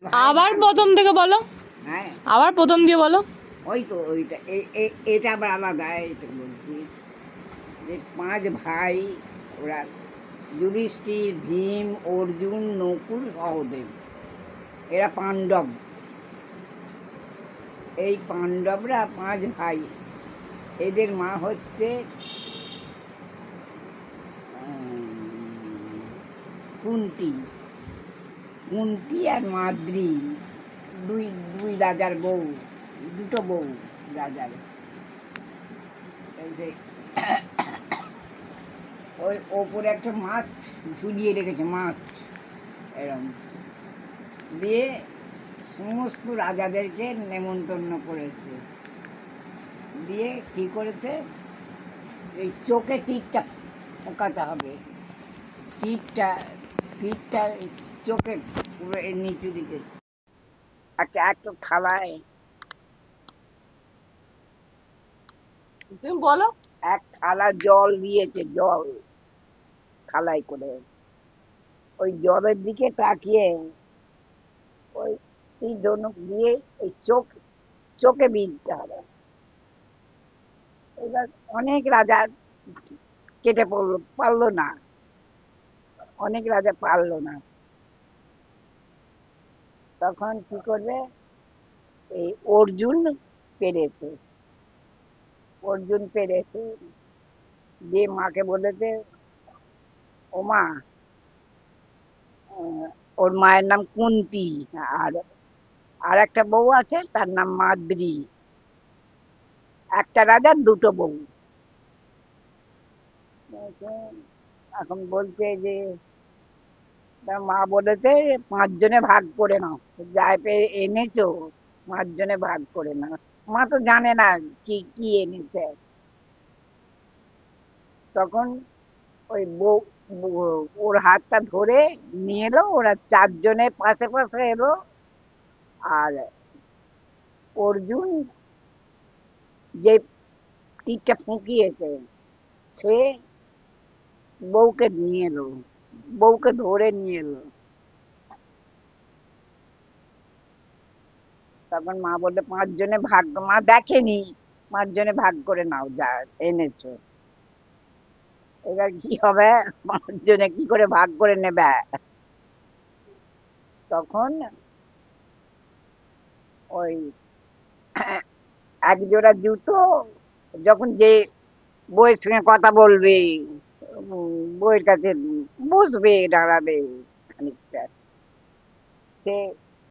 আবার প্রথম থেকে বলো। হ্যাঁ, আবার প্রথম দিয়ে বলো। ওই তো ওইটা এটা আবার আলাদা। এই তো বলছি যে 5 ভাই, ওরা যুধিষ্ঠির, ভীম, অর্জুন, নকুল, সহদেব, এরা পাণ্ডব। এই পাণ্ডবরা 5 ভাই। এদের মা হচ্ছে কুন্তি। কুন্তি আর মাদ্রি, দুই দুই রাজার বউ, দুটো বউ রাজার। এই যে ওই ওপরে একটা মাছ ঝুলিয়ে রেখেছে, মাছ এরম দিয়ে সমস্ত রাজাদেরকে নেমন্তন্ন করেছে। দিয়ে কি করেছে, এই চোখে তীরটা ফোঁকাতে হবে। তীরটা চোখে পুরো এর নিচু দিকে একটা থালায়, তুমি বলো। এক থালা জল দিয়েছে, জল থালায় করে। ওই জলের দিকে তাকিয়ে ওই তীর ধনুক দিয়ে ওই চোখে বিঁধতে হবে। এবার অনেক রাজা কেটে পড়লো, পারলো না। অনেক রাজা পারলো না। তখন কি করবে, এই পেরেছে অর্জুন পেরেছে। যে মাকে বলেছে, ও মা, ওর মায়ের নাম কুন্তি, আর আর একটা বউ আছে তার নাম মাদ্রি। একটা রাজার দুটো বউ। এখন বলছে যে, তার মা বলেছে 5 জনে ভাগ করে নাও, যাই পেয়ে এনেছো 5 জনে ভাগ করে নাও। মা তো জানে না কি কি এনেছে। তখন ওই বউ ওর হাতটা ধরে নিয়ে এলো, ওরা 4 জনে পাশে পাশে এলো। আর অর্জুন যে তীরটা ফুঁকিয়েছে, সে বউকে নিয়ে এলো, বউকে ধরে নিয়ে এলো। তখন মা বললে 5 জনে ভাগ, মা দেখেনি, 5 জনে ভাগ করে নাও যা এনেছো। এবার কি হবে, 5 জনে কি করে ভাগ করে নেবে? তখন ওই এক জোড়া জুতো, যখন যে বইয়ের সঙ্গে কথা বলবে, বইয়ের কাছে বসবে, দাঁড়াবে খানিকটা, সে